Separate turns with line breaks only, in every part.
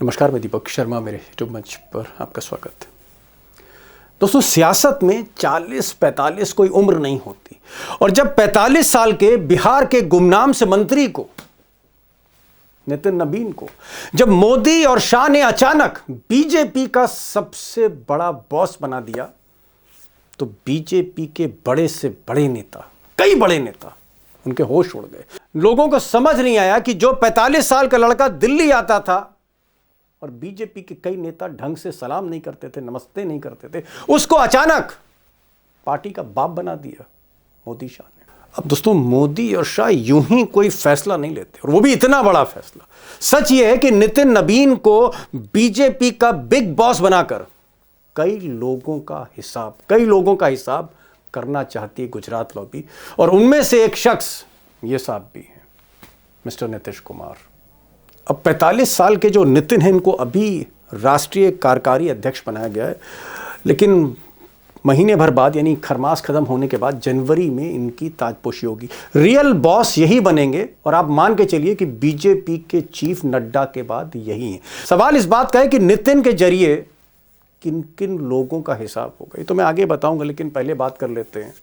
नमस्कार, मैं दीपक शर्मा, मेरे यूट्यूब मंच पर आपका स्वागत है। दोस्तों, सियासत में 40-45 कोई उम्र नहीं होती और जब 45 साल के बिहार के गुमनाम से मंत्री को, नितिन नबीन को, जब मोदी और शाह ने अचानक बीजेपी का सबसे बड़ा बॉस बना दिया तो बीजेपी के बड़े से बड़े नेता, कई बड़े नेता, उनके होश उड़ गए। लोगों को समझ नहीं आया कि जो 45 साल का लड़का दिल्ली आता था और बीजेपी के कई नेता ढंग से सलाम नहीं करते थे, नमस्ते नहीं करते थे, उसको अचानक पार्टी का बाप बना दिया मोदी शाह ने। अब दोस्तों, मोदी और शाह यूं ही कोई फैसला नहीं लेते, और वो भी इतना बड़ा फैसला। सच ये है कि नितिन नबीन को बीजेपी का बिग बॉस बनाकर कई लोगों का हिसाब करना चाहती है गुजरात लॉबी, और उनमें से एक शख्स ये साहब भी हैं, मिस्टर नीतीश कुमार। अब 45 साल के जो नितिन हैं, इनको अभी राष्ट्रीय कार्यकारी अध्यक्ष बनाया गया है, लेकिन महीने भर बाद यानी खरमास खत्म होने के बाद जनवरी में इनकी ताजपोशी होगी। रियल बॉस यही बनेंगे, और आप मान के चलिए कि बीजेपी के चीफ नड्डा के बाद यही है। सवाल इस बात का है कि नितिन के जरिए किन किन लोगों का हिसाब होगा, ये तो मैं आगे बताऊंगा, लेकिन पहले बात कर लेते हैं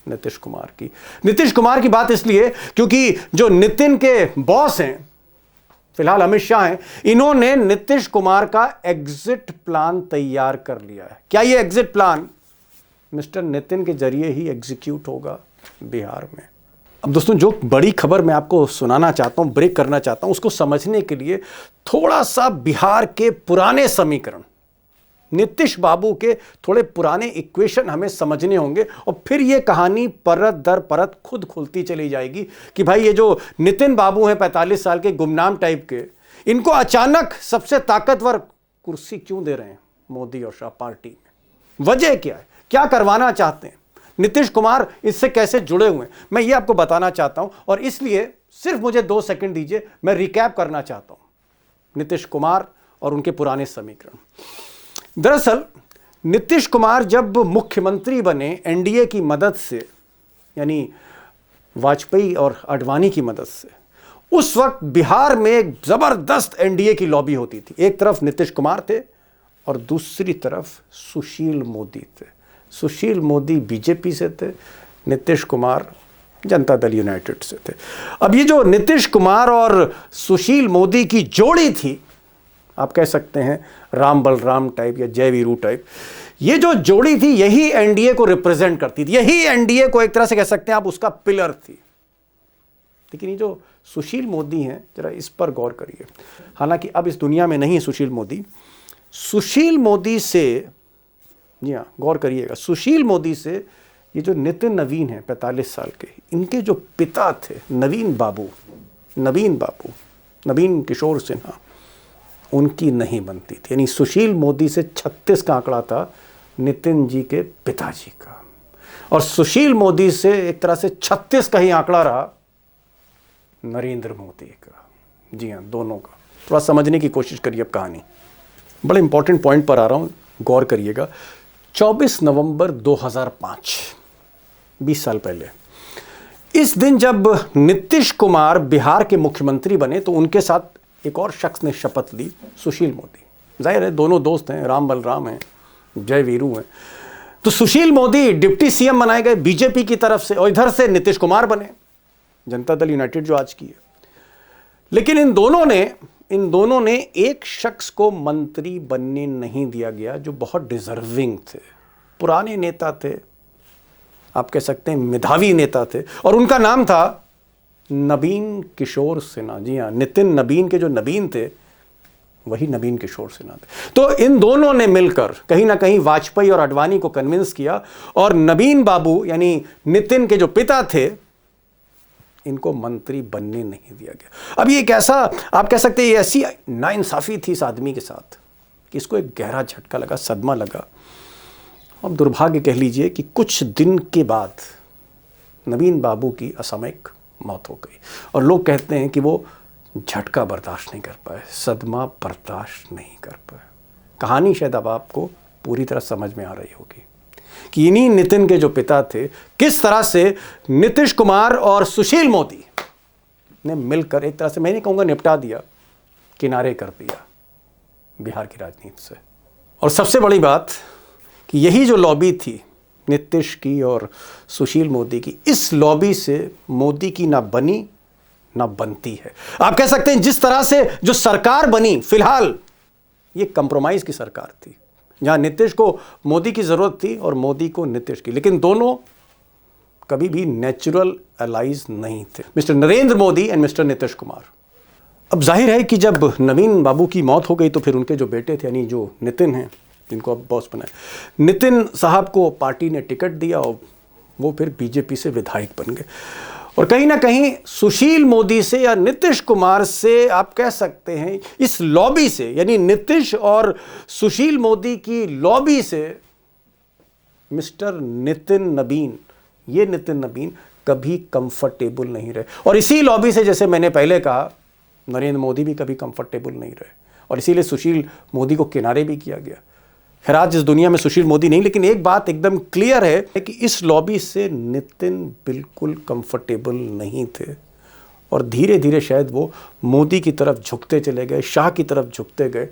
नीतीश कुमार की। नीतीश कुमार की बात इसलिए क्योंकि जो नितिन के बॉस हैं, फिलहाल अमित शाह हैं, इन्होंने नीतीश कुमार का एग्जिट प्लान तैयार कर लिया है। क्या ये एग्जिट प्लान मिस्टर नितिन के जरिए ही एग्जीक्यूट होगा बिहार में? अब दोस्तों, जो बड़ी खबर मैं आपको सुनाना चाहता हूं, ब्रेक करना चाहता हूं, उसको समझने के लिए थोड़ा सा बिहार के पुराने समीकरण, नीतीश बाबू के थोड़े पुराने इक्वेशन हमें समझने होंगे, और फिर ये कहानी परत दर परत खुद खुलती चली जाएगी कि भाई ये जो नितिन बाबू हैं 45 साल के गुमनाम टाइप के, इनको अचानक सबसे ताकतवर कुर्सी क्यों दे रहे हैं मोदी और शाह पार्टी में? वजह क्या है? क्या करवाना चाहते हैं? नीतीश कुमार इससे कैसे जुड़े हुए हैं, मैं ये आपको बताना चाहता हूं, और इसलिए सिर्फ मुझे 2 सेकंड दीजिए, मैं रिकैप करना चाहता हूं नीतीश कुमार और उनके पुराने समीकरण। दरअसल नीतीश कुमार जब मुख्यमंत्री बने एनडीए की मदद से, यानी वाजपेयी और आडवाणी की मदद से, उस वक्त बिहार में एक जबरदस्त एनडीए की लॉबी होती थी। एक तरफ नीतीश कुमार थे और दूसरी तरफ सुशील मोदी थे। सुशील मोदी बीजेपी से थे, नीतीश कुमार जनता दल यूनाइटेड से थे। अब ये जो नीतीश कुमार और सुशील मोदी की जोड़ी थी, आप कह सकते हैं राम बलराम टाइप या जय वीरू टाइप, ये जो जोड़ी थी यही एनडीए को रिप्रेजेंट करती थी, यही एनडीए को एक तरह से कह सकते हैं आप उसका पिलर थी। लेकिन ये जो सुशील मोदी हैं, जरा इस पर गौर करिए। हालांकि अब इस दुनिया में नहीं है सुशील मोदी। सुशील मोदी से, जी हाँ, गौर करिएगा, सुशील मोदी से ये जो नितिन नवीन है 45 साल के, इनके जो पिता थे नवीन किशोर सिन्हा, उनकी नहीं बनती थी। यानी सुशील मोदी से 36 का आंकड़ा था नितिन जी के पिताजी का, और सुशील मोदी से एक तरह से 36 का ही आंकड़ा रहा नरेंद्र मोदी का। जी हाँ, दोनों का। थोड़ा समझने की कोशिश करिए अब कहानी। बड़े इंपॉर्टेंट पॉइंट पर आ रहा हूं, गौर करिएगा। 24 नवंबर 2005, 20 साल पहले, इस दिन जब नीतीश कुमार बिहार के मुख्यमंत्री बने तो उनके साथ एक और शख्स ने शपथ ली, सुशील मोदी। जाहिर है दोनों दोस्त हैं, राम बलराम हैं, जय वीरू हैं। तो सुशील मोदी डिप्टी सीएम बनाए गए बीजेपी की तरफ से, और इधर से नीतीश कुमार बने, जनता दल यूनाइटेड जो आज की है। लेकिन इन दोनों ने एक शख्स को मंत्री बनने नहीं दिया गया जो बहुत डिजर्विंग थे, पुराने नेता थे, आप कह सकते हैं मेधावी नेता थे, और उनका नाम था नवीन किशोर सिन्हा। जी हाँ, नितिन नबीन के जो नबीन थे वही नवीन किशोर सिन्हा थे। तो इन दोनों ने मिलकर कहीं ना कहीं वाजपेयी और आडवाणी को कन्विंस किया, और नवीन बाबू यानी नितिन के जो पिता थे, इनको मंत्री बनने नहीं दिया गया। अब ये एक ऐसा, आप कह सकते हैं ये ऐसी नाइंसाफी थी इस आदमी के साथ कि इसको एक गहरा झटका लगा, सदमा लगा। अब दुर्भाग्य कह लीजिए कि कुछ दिन के बाद नवीन बाबू की असामयिक मौत हो गई, और लोग कहते हैं कि वो झटका बर्दाश्त नहीं कर पाए, सदमा बर्दाश्त नहीं कर पाए। कहानी शायद अब आपको पूरी तरह समझ में आ रही होगी कि इन्हीं नितिन के जो पिता थे, किस तरह से नीतीश कुमार और सुशील मोदी ने मिलकर एक तरह से, मैं नहीं कहूँगा निपटा दिया, किनारे कर दिया बिहार की राजनीति से। और सबसे बड़ी बात कि यही जो लॉबी थी नीतीश की और सुशील मोदी की, इस लॉबी से मोदी की ना बनी ना बनती है। आप कह सकते हैं जिस तरह से जो सरकार बनी, फिलहाल ये कंप्रोमाइज की सरकार थी, जहां नीतीश को मोदी की जरूरत थी और मोदी को नीतीश की, लेकिन दोनों कभी भी नेचुरल एलाइज नहीं थे, mister Narendra Modi and mister Nitish Kumar. अब जाहिर है कि जब नवीन बाबू की मौत हो गई तो फिर उनके जो बेटे थे, यानी जो नितिन हैं, जिनको अब बॉस बनाए, नितिन साहब को पार्टी ने टिकट दिया और वो फिर बीजेपी से विधायक बन गए। और कहीं ना कहीं सुशील मोदी से या नीतीश कुमार से, आप कह सकते हैं इस लॉबी से, यानी नीतीश और सुशील मोदी की लॉबी से, मिस्टर नितिन नबीन, ये नितिन नबीन कभी कंफर्टेबल नहीं रहे। और इसी लॉबी से, जैसे मैंने पहले कहा, नरेंद्र मोदी भी कभी कंफर्टेबल नहीं रहे और इसीलिए सुशील मोदी को किनारे भी किया गया। खैर आज इस दुनिया में सुशील मोदी नहीं, लेकिन एक बात एकदम क्लियर है कि इस लॉबी से नितिन बिल्कुल कंफर्टेबल नहीं थे और धीरे धीरे शायद वो मोदी की तरफ झुकते चले गए, शाह की तरफ झुकते गए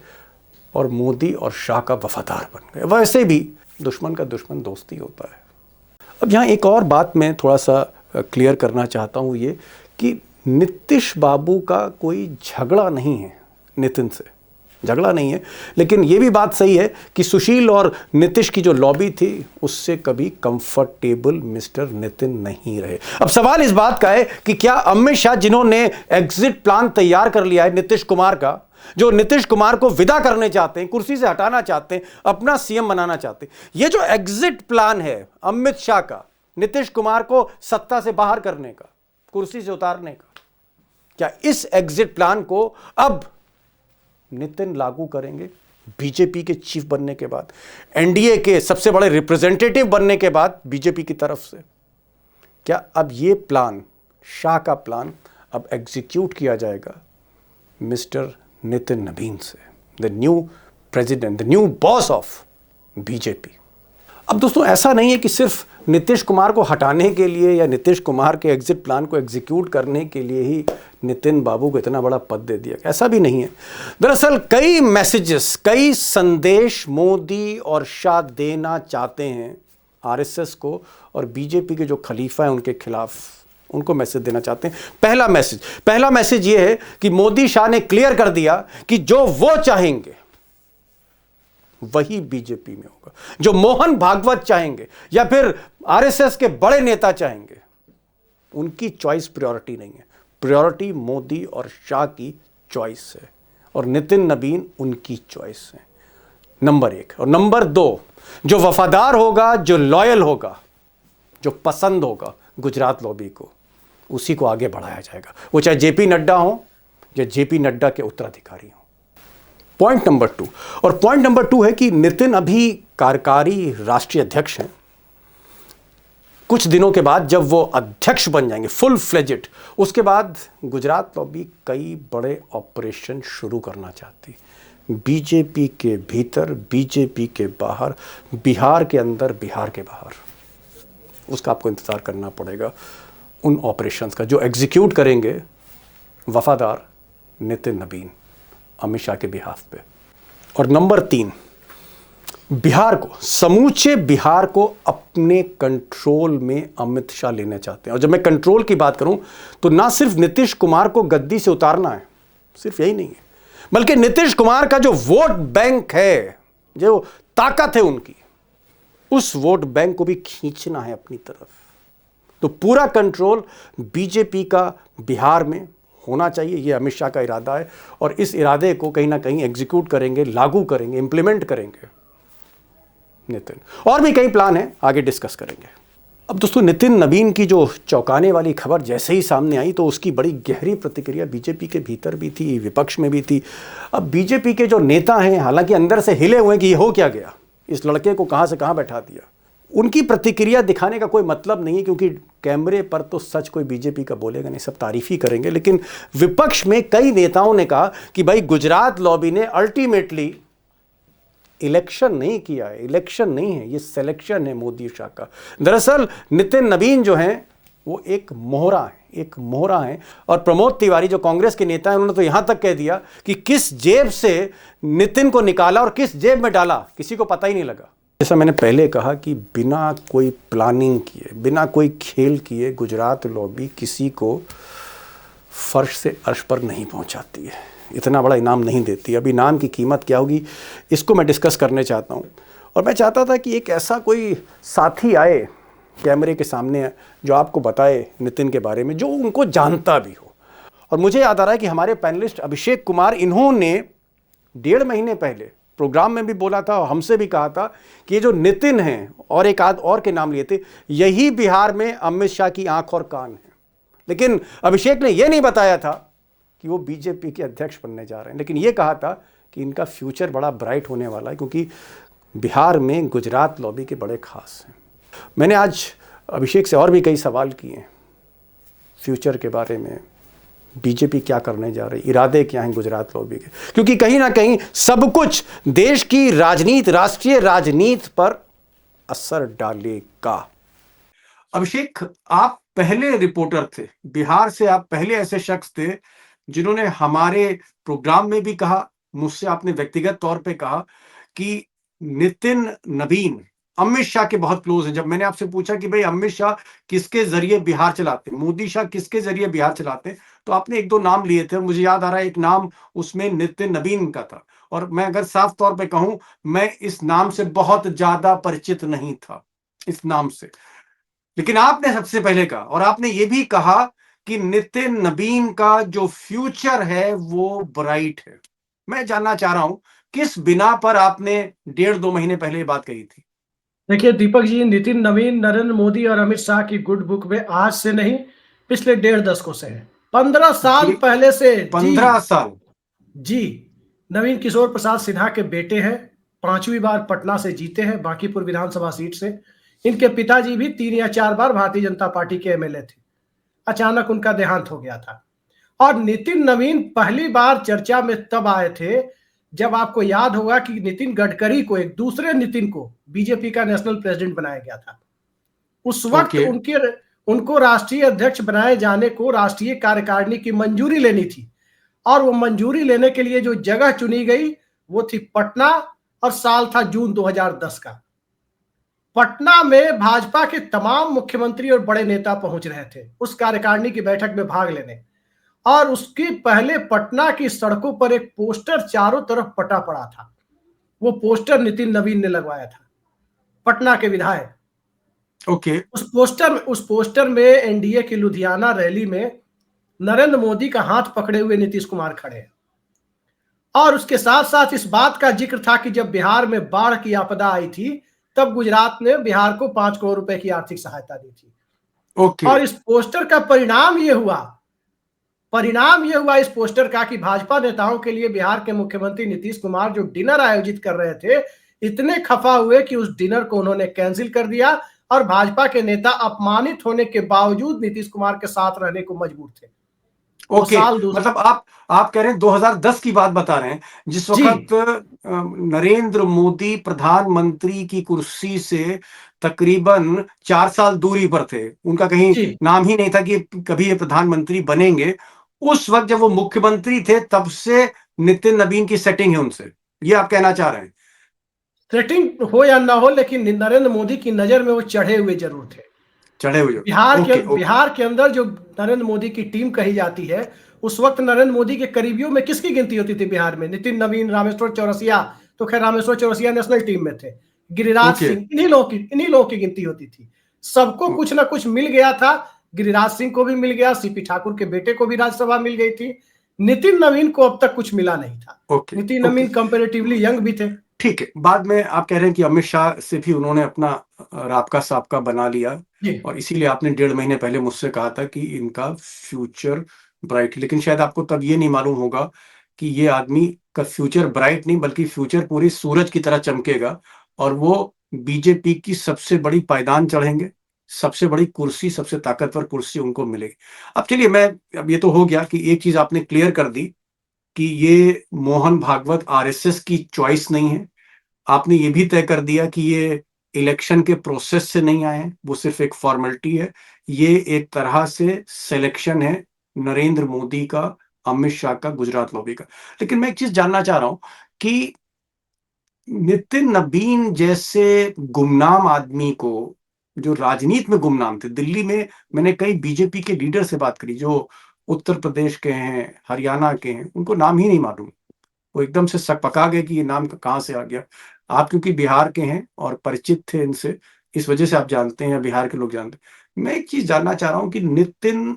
और मोदी और शाह का वफादार बन गए। वैसे भी दुश्मन का दुश्मन दोस्ती होता है। अब यहाँ एक और बात मैं थोड़ा सा क्लियर करना चाहता हूँ, ये कि नीतीश बाबू का कोई झगड़ा नहीं है, नितिन से झगड़ा नहीं है, लेकिन ये भी बात सही है कि सुशील और नीतीश की जो लॉबी थी उससे कभी कंफर्टेबल मिस्टर नितिन नहीं रहे। अब सवाल इस बात का है कि क्या अमित शाह, जिन्होंने एग्जिट प्लान तैयार कर लिया है नीतीश कुमार का, जो नीतीश कुमार को विदा करने चाहते हैं, कुर्सी से हटाना चाहते हैं, अपना सीएम बनाना चाहते हैं, ये जो एग्जिट प्लान है अमित शाह का, नीतीश कुमार को सत्ता से बाहर करने का, कुर्सी से उतारने का, क्या इस एग्जिट प्लान को अब नितिन लागू करेंगे? बीजेपी के चीफ बनने के बाद, एनडीए के सबसे बड़े रिप्रेजेंटेटिव बनने के बाद बीजेपी की तरफ से, क्या अब ये प्लान, शाह का प्लान, अब एग्जीक्यूट किया जाएगा मिस्टर नितिन नबीन से, the new president, the new boss of BJP? अब दोस्तों ऐसा नहीं है कि सिर्फ नीतीश कुमार को हटाने के लिए या नीतीश कुमार के एग्जिट प्लान को एग्जीक्यूट करने के लिए ही नितिन बाबू को इतना बड़ा पद दे दिया, ऐसा भी नहीं है। दरअसल कई मैसेजेस, कई संदेश मोदी और शाह देना चाहते हैं आरएसएस को, और बीजेपी के जो खलीफा हैं उनके खिलाफ उनको मैसेज देना चाहते हैं। पहला मैसेज ये है कि मोदी शाह ने क्लियर कर दिया कि जो वो चाहेंगे वही बीजेपी में होगा, जो मोहन भागवत चाहेंगे या फिर आरएसएस के बड़े नेता चाहेंगे, उनकी चॉइस प्रायोरिटी नहीं है, प्रायोरिटी मोदी और शाह की चॉइस है और नितिन नबीन उनकी चॉइस है, नंबर 1। और नंबर 2, जो वफादार होगा, जो लॉयल होगा, जो पसंद होगा गुजरात लॉबी को, उसी को आगे बढ़ाया जाएगा, वो चाहे जेपी नड्डा हो या जेपी नड्डा के उत्तराधिकारी हो। पॉइंट नंबर 2, और पॉइंट नंबर 2 है कि नितिन अभी कार्यकारी राष्ट्रीय अध्यक्ष हैं। कुछ दिनों के बाद जब वो अध्यक्ष बन जाएंगे फुल फ्लेजेड, उसके बाद गुजरात लॉबी कई बड़े ऑपरेशन शुरू करना चाहती, बीजेपी के भीतर, बीजेपी के बाहर, बिहार के अंदर, बिहार के बाहर। उसका आपको इंतजार करना पड़ेगा उन ऑपरेशंस का, जो एग्जीक्यूट करेंगे वफादार नितिन नबीन अमित शाह के बिहाफ पे। और नंबर 3, बिहार को, समूचे बिहार को अपने कंट्रोल में अमित शाह लेना चाहते हैं। और जब मैं कंट्रोल की बात करूं तो ना सिर्फ नीतीश कुमार को गद्दी से उतारना है, सिर्फ यही नहीं है, बल्कि नीतीश कुमार का जो वोट बैंक है, जो ताकत है उनकी, उस वोट बैंक को भी खींचना है अपनी तरफ। तो पूरा कंट्रोल बीजेपी का बिहार में होना चाहिए, यह अमित शाह का इरादा है और इस इरादे को कहीं ना कहीं एग्जीक्यूट करेंगे, लागू करेंगे, इंप्लीमेंट करेंगे नितिन। और भी कई प्लान हैं, आगे डिस्कस करेंगे। अब दोस्तों नितिन नबीन की जो चौंकाने वाली खबर जैसे ही सामने आई तो उसकी बड़ी गहरी प्रतिक्रिया बीजेपी के भीतर भी थी, विपक्ष में भी थी। अब बीजेपी के जो नेता हैं, हालांकि अंदर से हिले हुए कि ये हो क्या गया, इस लड़के को कहां से कहां बैठा दिया, उनकी प्रतिक्रिया दिखाने का कोई मतलब नहीं है, क्योंकि कैमरे पर तो सच कोई बीजेपी का बोलेगा नहीं, सब तारीफ ही करेंगे। लेकिन विपक्ष में कई नेताओं ने कहा कि भाई गुजरात लॉबी ने अल्टीमेटली इलेक्शन नहीं किया है, इलेक्शन नहीं है, ये सिलेक्शन है मोदी शाह का। दरअसल नितिन नबीन जो हैं वो एक मोहरा है, एक मोहरा है। और प्रमोद तिवारी जो कांग्रेस के नेता हैं, उन्होंने तो यहां तक कह दिया कि किस जेब से नितिन को निकाला और किस जेब में डाला किसी को पता ही नहीं लगा। जैसा मैंने पहले कहा कि बिना कोई प्लानिंग किए, बिना कोई खेल किए गुजरात लॉबी किसी को फर्श से अर्श पर नहीं पहुंचाती है, इतना बड़ा इनाम नहीं देती। अब इनाम की कीमत क्या होगी इसको मैं डिस्कस करने चाहता हूं। और मैं चाहता था कि एक ऐसा कोई साथी आए कैमरे के सामने जो आपको बताए नितिन के बारे में, जो उनको जानता भी हो। और मुझे याद आ रहा है कि हमारे पैनलिस्ट अभिषेक कुमार, इन्होंने 1.5 महीने पहले प्रोग्राम में भी बोला था और हमसे भी कहा था कि ये जो नितिन हैं और एक आध और के नाम लिए थे, यही बिहार में अमित शाह की आंख और कान है। लेकिन अभिषेक ने यह नहीं बताया था कि वो बीजेपी के अध्यक्ष बनने जा रहे हैं, लेकिन ये कहा था कि इनका फ्यूचर बड़ा ब्राइट होने वाला है, क्योंकि बिहार में गुजरात लॉबी के बड़े खास हैं। मैंने आज अभिषेक से और भी कई सवाल किए हैं फ्यूचर के बारे में, बीजेपी क्या करने जा रही, इरादे क्या हैं गुजरात लॉबी के, क्योंकि कहीं ना कहीं सब कुछ देश की राजनीति, राष्ट्रीय राजनीति पर असर डालेगा। अभिषेक, आप पहले रिपोर्टर थे बिहार से, आप पहले ऐसे शख्स थे जिन्होंने हमारे प्रोग्राम में भी कहा, मुझसे आपने व्यक्तिगत तौर पे कहा कि नितिन नवीन अमित शाह के बहुत क्लोज है। जब मैंने आपसे पूछा कि भाई अमित शाह किसके जरिए बिहार चलाते, मोदी शाह किसके जरिए बिहार चलाते, तो आपने एक दो नाम लिए थे। मुझे याद आ रहा है एक नाम उसमें नितिन नवीन का था। और मैं अगर साफ तौर पे कहूं, मैं इस नाम से बहुत ज्यादा परिचित नहीं था इस नाम से, लेकिन आपने सबसे पहले कहा, और आपने ये भी कहा कि नितिन नवीन का जो फ्यूचर है वो ब्राइट है। मैं जानना चाह रहा हूं किस बिना पर आपने 1.5-2 महीने पहले ये बात कही थी।
देखिए दीपक जी, नितिन नवीन नरेंद्र मोदी और अमित शाह की गुड बुक में आज से नहीं, पिछले 1.5 दशकों से है। 15 साल पहले से।
15 साल?
जी। नवीन किशोर प्रसाद सिन्हा के बेटे हैं, 5वीं बार पटना से जीते हैं, बांकीपुर विधानसभा सीट से। इनके पिताजी भी 3 या 4 बार भारतीय जनता पार्टी के एमएलए थे। अचानक उनका देहांत हो गया था। और नितिन नवीन पहली बार चर्चा में तब आए थे जब आपको याद होगा कि नितिन गडकरी को, एक दूसरे नितिन को, बीजेपी का नेशनल प्रेसिडेंट बनाया गया था। उस वक्त उनको राष्ट्रीय अध्यक्ष बनाए जाने को राष्ट्रीय कार्यकारिणी की मंजूरी लेनी थी, और वो मंजूरी लेने के लिए जो जगह चुनी गई वो थी पटना, और साल था जून 2010 का। पटना में भाजपा के तमाम मुख्यमंत्री और बड़े नेता पहुंच रहे थे उस कार्यकारिणी की बैठक में भाग लेने। और उसके पहले पटना की सड़कों पर एक पोस्टर चारों तरफ पटा पड़ा था। वो पोस्टर नितिन नवीन ने लगवाया था, पटना के विधायक। उस पोस्टर में एनडीए की लुधियाना रैली में नरेंद्र मोदी का हाथ पकड़े हुए नीतीश कुमार खड़े हैं। और उसके साथ साथ इस बात का जिक्र था कि जब बिहार में बाढ़ की आपदा आई थी, तब गुजरात ने बिहार को 5 करोड़ रुपए की आर्थिक सहायता दी थी। और इस पोस्टर का परिणाम ये हुआ इस पोस्टर का कि भाजपा नेताओं के लिए बिहार के मुख्यमंत्री नीतीश कुमार जो डिनर आयोजित कर रहे थे, इतने खफा हुए कि उस डिनर को उन्होंने कैंसिल कर दिया, और भाजपा के नेता अपमानित होने के बावजूद नीतीश कुमार के साथ रहने को मजबूर थे।
मतलब आप कह रहे हैं 2010 की बात बता रहे हैं, जिस वक्त नरेंद्र मोदी प्रधानमंत्री की कुर्सी से तकरीबन 4 साल दूरी पर थे, उनका कहीं नाम ही नहीं था कि कभी ये प्रधानमंत्री बनेंगे। उस वक्त जब वो मुख्यमंत्री थे, तब से नितिन नवीन की सेटिंग है उनसे, ये आप कहना चाह रहे हैं?
सेटिंग हो या ना हो, लेकिन नरेंद्र मोदी की नजर में वो चढ़े हुए जरूर थे। बिहार के अंदर जो नरेंद्र मोदी की टीम कही जाती है, उस वक्त नरेंद्र मोदी के करीबियों में किसकी गिनती होती थी बिहार में? नितिन नवीन, रामेश्वर चौरसिया, तो खैर रामेश्वर चौरसिया नेशनल टीम में थे, गिरिराज सिंह, इन्हीं लोगों की गिनती होती थी। सबको कुछ ना कुछ मिल गया था। गिरिराज सिंह को भी मिल गया, सीपी ठाकुर के बेटे को भी राज्यसभा मिल गई थी। नितिन नवीन को अब तक कुछ मिला नहीं था। नितिन नवीन कंपैरेटिवली यंग भी थे।
ठीक है, बाद में आप कह रहे हैं कि अमित शाह से भी उन्होंने अपना राबका साबका बना लिया, और इसीलिए आपने 1.5 महीने पहले मुझसे कहा था कि इनका फ्यूचर ब्राइट। लेकिन शायद आपको तब ये नहीं मालूम होगा कि ये आदमी का फ्यूचर ब्राइट नहीं, बल्कि फ्यूचर पूरी सूरज की तरह चमकेगा, और वो बीजेपी की सबसे बड़ी पायदान चढ़ेंगे, सबसे बड़ी कुर्सी, सबसे ताकतवर कुर्सी उनको मिलेगी। अब चलिए, अब ये तो हो गया कि एक चीज आपने क्लियर कर दी कि ये मोहन भागवत आरएसएस की चॉइस नहीं है। आपने ये भी तय कर दिया कि ये इलेक्शन के प्रोसेस से नहीं आए हैं, वो सिर्फ एक फॉर्मेलिटी है। ये एक तरह से सिलेक्शन है नरेंद्र मोदी का, अमित शाह का, गुजरात लॉबी का। लेकिन मैं एक चीज जानना चाह रहा हूं कि नितिन नबीन जैसे गुमनाम आदमी को, जो राजनीति में गुमनाम थे, दिल्ली में मैंने कई बीजेपी के लीडर से बात करी जो उत्तर प्रदेश के हैं, हरियाणा के हैं, उनको नाम ही नहीं मालूम। वो एकदम से शक पका गए कि ये नाम कहाँ से आ गया। आप क्योंकि बिहार के हैं और परिचित थे इनसे, इस वजह से आप जानते हैं या बिहार के लोग जानते हैं। मैं एक चीज जानना चाह रहा हूं कि नितिन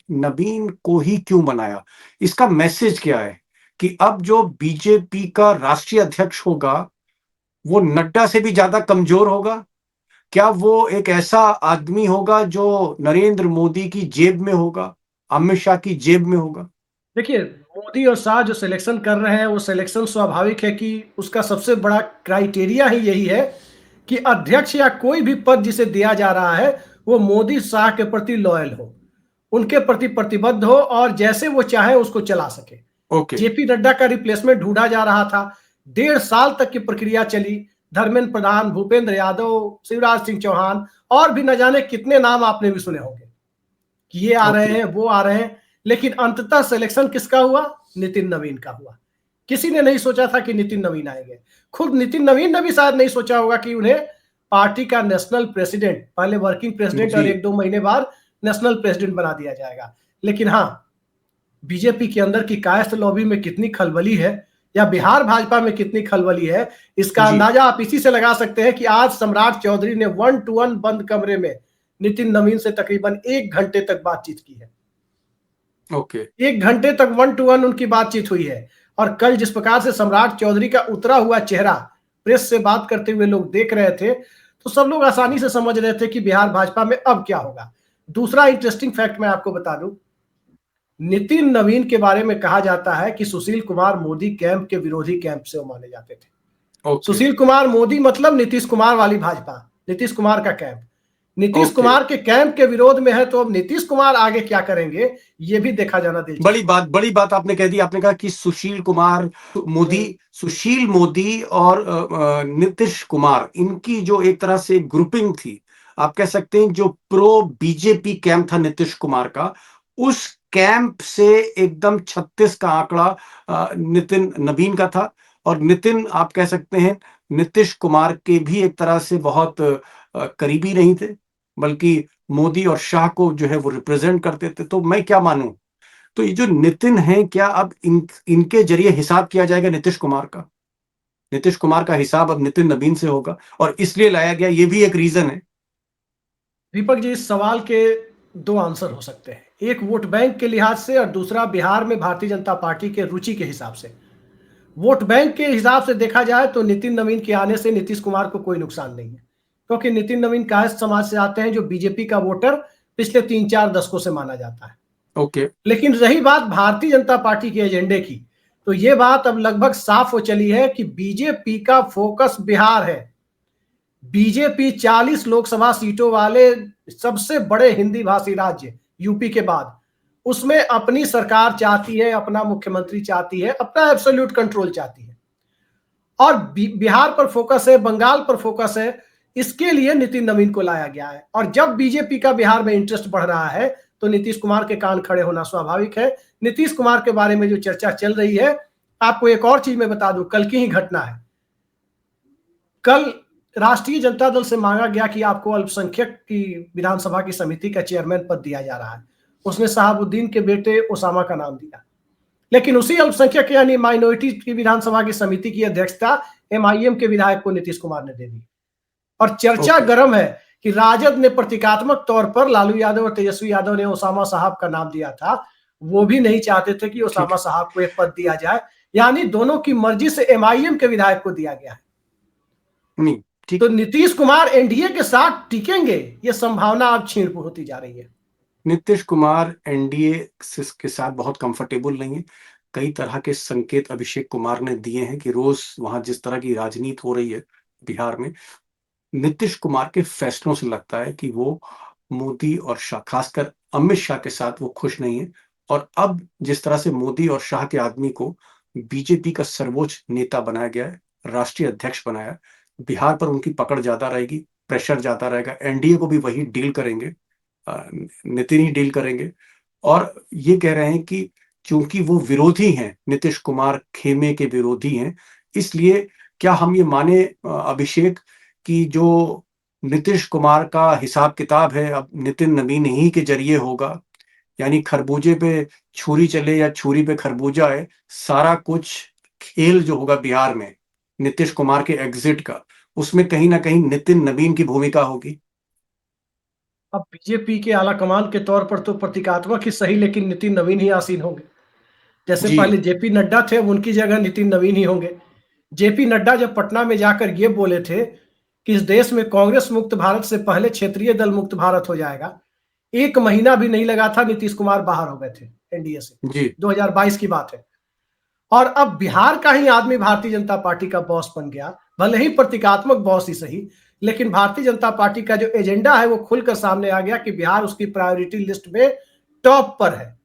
नबीन को ही क्यों बनाया? इसका मैसेज क्या है कि अब जो बीजेपी का राष्ट्रीय अध्यक्ष होगा वो नड्डा से भी ज्यादा कमजोर होगा? क्या वो एक ऐसा आदमी होगा जो नरेंद्र मोदी की जेब में होगा, अमित शाह की जेब में होगा?
देखिए, मोदी और शाह जो सिलेक्शन कर रहे हैं वो सिलेक्शन स्वाभाविक है कि उसका सबसे बड़ा क्राइटेरिया ही यही है कि अध्यक्ष या कोई भी पद जिसे दिया जा रहा है वो मोदी शाह के प्रति लॉयल हो, उनके प्रति प्रतिबद्ध हो और जैसे वो चाहे उसको चला सके।
ओके।
जेपी नड्डा का रिप्लेसमेंट ढूंढा जा रहा था, 1.5 साल तक की प्रक्रिया चली। धर्मेंद्र प्रधान, भूपेंद्र यादव, शिवराज सिंह चौहान और भी न जाने कितने नाम आपने भी सुने होंगे कि ये आ रहे
ओके।
हैं, वो आ रहे हैं, लेकिन अंततः सिलेक्शन किसका हुआ? नितिन नवीन का हुआ। किसी ने नहीं सोचा था कि नितिन नवीन आएंगे। खुद नितिन नवीन ने भी शायद नहीं सोचा होगा कि उन्हें पार्टी का नेशनल प्रेसिडेंट, पहले वर्किंग प्रेसिडेंट और
जी।
1-2 महीने बाद नेशनल प्रेसिडेंट बना दिया जाएगा। लेकिन हाँ, बीजेपी के अंदर की कायस्थ लॉबी में कितनी खलबली है या बिहार भाजपा में कितनी खलबली है, इसका
जी।
अंदाजा आप इसी से लगा सकते हैं कि आज सम्राट चौधरी ने 1-to-1 बंद कमरे में नितिन नवीन से तकरीबन 1 घंटे तक बातचीत की है।
ओके।
1 घंटे तक 1-to-1 उनकी बातचीत हुई है। और कल जिस प्रकार से सम्राट चौधरी का उतरा हुआ चेहरा प्रेस से बात करते हुए लोग देख रहे थे, तो सब लोग आसानी से समझ रहे थे कि बिहार भाजपा में अब क्या होगा। दूसरा इंटरेस्टिंग फैक्ट मैं आपको बता दूं, नितिन नवीन के बारे में कहा जाता है कि सुशील कुमार मोदी कैंप के विरोधी कैंप से वो माने जाते थे।
ओके।
सुशील कुमार मोदी मतलब नीतीश कुमार वाली भाजपा, नीतीश कुमार का कैंप। नीतीश
ओके।
कुमार के कैंप के विरोध में है, तो अब नीतीश कुमार आगे क्या करेंगे ये भी देखा जाना दिलचस्प।
बड़ी बात आपने कह दी। आपने कहा कि सुशील कुमार मोदी, सुशील मोदी और नीतीश कुमार, इनकी जो एक तरह से ग्रुपिंग थी, आप कह सकते हैं जो प्रो बीजेपी कैंप था नीतीश कुमार का, उस कैंप से एकदम 36 का आंकड़ा नितिन नवीन का था। और नितिन, आप कह सकते हैं, नीतीश कुमार के भी एक तरह से बहुत करीबी नहीं थे, बल्कि मोदी और शाह को जो है वो रिप्रेजेंट करते थे। तो मैं क्या मानूं, तो ये जो नितिन है, क्या अब इनके जरिए हिसाब किया जाएगा नीतीश कुमार का? नीतीश कुमार का हिसाब अब नितिन नवीन से होगा और इसलिए लाया गया, ये भी एक रीजन है?
दीपक जी, इस सवाल के 2 आंसर हो सकते हैं, एक वोट बैंक के लिहाज से और दूसरा बिहार में भारतीय जनता पार्टी के रुचि के हिसाब से। वोट बैंक के हिसाब से देखा जाए तो नितिन नवीन के आने से नीतीश कुमार को कोई नुकसान नहीं है, क्योंकि नितिन नवीन कायस्थ समाज से आते हैं जो बीजेपी का वोटर पिछले 3-4 दशकों से माना जाता है।
ओके।
लेकिन रही बात भारतीय जनता पार्टी के एजेंडे की, तो ये बात अब लगभग साफ हो चली है कि बीजेपी का फोकस बिहार है। बीजेपी 40 लोकसभा सीटों वाले सबसे बड़े हिंदी भाषी राज्य यूपी के बाद, उसमें अपनी सरकार चाहती है, अपना मुख्यमंत्री चाहती है, अपना एब्सोल्यूट कंट्रोल चाहती है। और बिहार पर फोकस है, बंगाल पर फोकस है, इसके लिए नितिन नवीन को लाया गया है। और जब बीजेपी का बिहार में इंटरेस्ट बढ़ रहा है तो नीतीश कुमार के कान खड़े होना स्वाभाविक है। नीतीश कुमार के बारे में जो चर्चा चल रही है, आपको एक और चीज मैं बता दूं, कल की ही घटना है। कल राष्ट्रीय जनता दल से मांगा गया कि आपको अल्पसंख्यक की विधानसभा की समिति का चेयरमैन पद दिया जा रहा है। उसने शहाबुद्दीन के बेटे ओसामा का नाम दिया, लेकिन उसी अल्पसंख्यक यानी माइनॉरिटी की विधानसभा की समिति की अध्यक्षता एमआईएम के विधायक को नीतीश कुमार ने दे दी। और चर्चा
ओके।
गर्म है कि राजद ने प्रतीकात्मक तौर पर लालू यादव और तेजस्वी यादव ने ओसामा साहब का नाम दिया था, वो भी नहीं चाहते थे कि
ठीक
ओसामा
है।
साहब को एक पद दिया जाए, यानी दोनों की मर्जी से एमआईएम के विधायक को दिया गया है।
नहीं, ठीक।
तो नीतीश कुमार एनडीए के साथ टिकेंगे, ये संभावना अब क्षीण होती जा रही है।
नीतीश कुमार एनडीए के साथ बहुत कंफर्टेबल नहीं है। कई तरह के संकेत अभिषेक कुमार ने दिए हैं कि रोज वहां जिस तरह की राजनीति हो रही है बिहार में, नीतीश कुमार के फैसलों से लगता है कि वो मोदी और शाह, खासकर अमित शाह के साथ वो खुश नहीं है। और अब जिस तरह से मोदी और शाह के आदमी को बीजेपी का सर्वोच्च नेता बनाया गया है, राष्ट्रीय अध्यक्ष बनाया, बिहार पर उनकी पकड़ ज्यादा रहेगी, प्रेशर ज्यादा रहेगा, एनडीए को भी वही डील करेंगे, नितिन ही डील करेंगे। और ये कह रहे हैं कि चूंकि वो विरोधी हैं, नीतीश कुमार खेमे के विरोधी हैं, इसलिए क्या हम ये माने अभिषेक कि जो नीतीश कुमार का हिसाब किताब है अब नितिन नवीन ही के जरिए होगा, यानी खरबूजे पे छुरी चले या छुरी पे खरबूजा है, सारा कुछ खेल जो होगा बिहार में नीतीश कुमार के एग्जिट का, उसमें कहीं ना कहीं नितिन नवीन की भूमिका होगी।
अब बीजेपी के आला कमान के तौर पर तो प्रतीकात्मक ही सही, लेकिन नितिन नवीन ही आसीन होंगे। जैसे
जी
पहले जेपी नड्डा थे, अब उनकी जगह नितिन नवीन ही होंगे। जेपी नड्डा जब पटना में जाकर ये बोले थे कि इस देश में कांग्रेस मुक्त भारत से पहले क्षेत्रीय दल मुक्त भारत हो जाएगा, 1 महीना भी नहीं लगा था, नीतीश कुमार बाहर हो गए थे एनडीए से।
जी
2022 की बात है। और अब बिहार का ही आदमी भारतीय जनता पार्टी का बॉस बन गया, भले ही प्रतीकात्मक बॉस ही सही, लेकिन भारतीय जनता पार्टी का जो एजेंडा है वो खुलकर सामने आ गया कि बिहार उसकी प्रायोरिटी लिस्ट में टॉप पर है।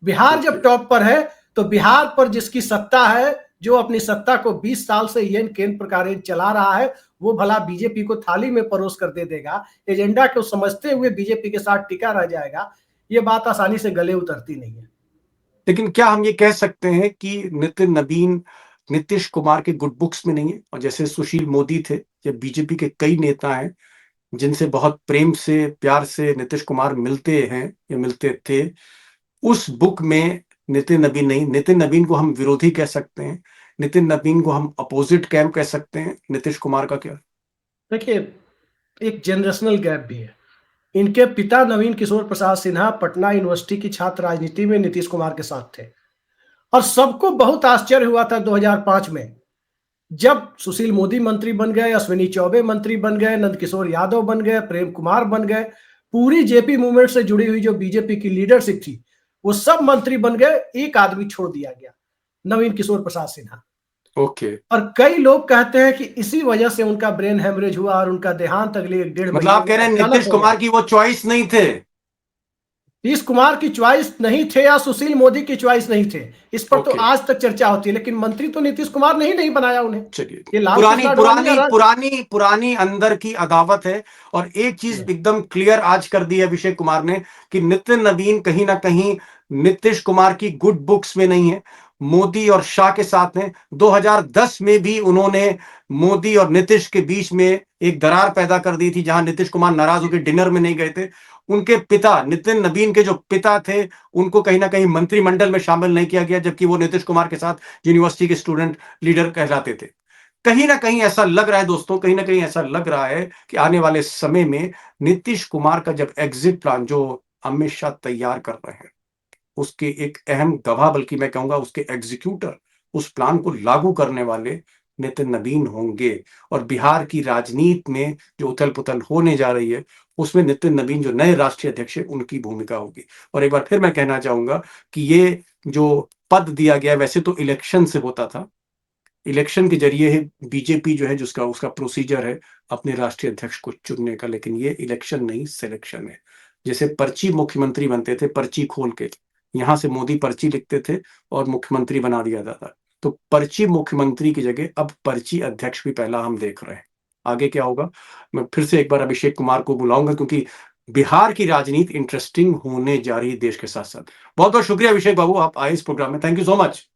बिहार जब टॉप पर है तो बिहार पर जिसकी सत्ता है, जो अपनी सत्ता को 20 साल से येन केन प्रकार चला रहा है, वो भला बीजेपी को थाली में परोस कर दे देगा, एजेंडा को समझते हुए बीजेपी के साथ टिका रह जाएगा, ये बात आसानी से गले उतरती नहीं है।
लेकिन क्या हम ये कह सकते हैं कि नितिन नवीन नीतीश कुमार के गुड बुक्स में नहीं है? और जैसे सुशील मोदी थे या बीजेपी के कई नेता हैं जिनसे बहुत प्रेम से प्यार से नीतीश कुमार मिलते हैं या मिलते थे, उस बुक में नितिन नवीन नहीं। नितिन नवीन को हम विरोधी कह सकते हैं, नितिन नवीन को हम अपोजिट कैंप कह सकते हैं। नीतीश कुमार का क्या?
देखिए, एक जनरेशनल गैप भी है। इनके पिता नवीन किशोर प्रसाद सिन्हा पटना यूनिवर्सिटी की छात्र राजनीति में नीतीश कुमार के साथ थे, और सबको बहुत आश्चर्य हुआ था 2005 में, जब सुशील मोदी मंत्री बन गए, अश्विनी चौबे मंत्री बन गए, नंदकिशोर यादव बन गए, प्रेम कुमार बन गए, पूरी जेपी मूवमेंट से जुड़ी हुई जो बीजेपी की लीडरशिप थी, वो सब मंत्री बन गए, एक आदमी छोड़ दिया गया, नवीन किशोर प्रसाद सिन्हा।
ओके,
और कई लोग कहते हैं कि इसी वजह से उनका ब्रेन हेमरेज हुआ और उनका देहांत अगले 1.5
मतलब
महीने
आप
में
कह रहे हैं
अचानक
नीतीश
हो
कुमार
गया।
की वो चॉइस नहीं थे?
नीतीश कुमार की चॉइस नहीं थे या सुशील मोदी की चॉइस नहीं थे, इस पर तो
ओके,
आज तक चर्चा होती है, लेकिन मंत्री तो नीतीश कुमार ने ही नहीं बनाया उन्हें।
चलिए,
ये लाल
पुरानी
कृष्ण आडवाणी
पुरानी
या
पुरानी पुरानी अंदर की अदावत है। और एक चीज
राज
एकदम क्लियर आज कर दी है अभिषेक कुमार ने कि नितिन नवीन कहीं ना कहीं नीतीश कुमार की गुड बुक्स में नहीं है, मोदी और शाह के साथ हैं। 2010 में भी उन्होंने मोदी और नीतीश के बीच में एक दरार पैदा कर दी थी, जहां नीतीश कुमार नाराज होकर डिनर में नहीं गए थे। उनके पिता नितिन नवीन के जो पिता थे, उनको कहीं ना कहीं मंत्रिमंडल में शामिल नहीं किया गया, जबकि वो नीतीश कुमार के साथ यूनिवर्सिटी के स्टूडेंट लीडर कहलाते थे। कहीं ना कहीं ऐसा लग रहा है दोस्तों, कहीं ना कहीं ऐसा लग रहा है कि आने वाले समय में नीतीश कुमार का जब एग्जिट प्लान जो अमित शाह तैयार कर रहे हैं, उसके एक अहम गवाह, बल्कि मैं कहूंगा उसके एग्जीक्यूटर, उस प्लान को लागू करने वाले नितिन नवीन होंगे। और बिहार की राजनीति में जो उथल पुथल होने जा रही है, उसमें नितिन नवीन जो नए राष्ट्रीय अध्यक्ष है, उनकी भूमिका होगी। और एक बार फिर मैं कहना चाहूंगा कि ये जो पद दिया गया, वैसे तो इलेक्शन से होता था, इलेक्शन के जरिए ही बीजेपी जो है, जिसका उसका प्रोसीजर है अपने राष्ट्रीय अध्यक्ष को चुनने का, लेकिन ये इलेक्शन नहीं, सिलेक्शन है। जैसे पर्ची मुख्यमंत्री बनते थे, पर्ची खोल के यहां से मोदी पर्ची लिखते थे और मुख्यमंत्री बना दिया जाता था। तो पर्ची मुख्यमंत्री की जगह अब पर्ची अध्यक्ष भी पहला हम देख रहे हैं। आगे क्या होगा, मैं फिर से एक बार अभिषेक कुमार को बुलाऊंगा, क्योंकि बिहार की राजनीति इंटरेस्टिंग होने जा रही है देश के साथ साथ। बहुत बहुत शुक्रिया अभिषेक बाबू, आप आए इस प्रोग्राम में। Thank you so much.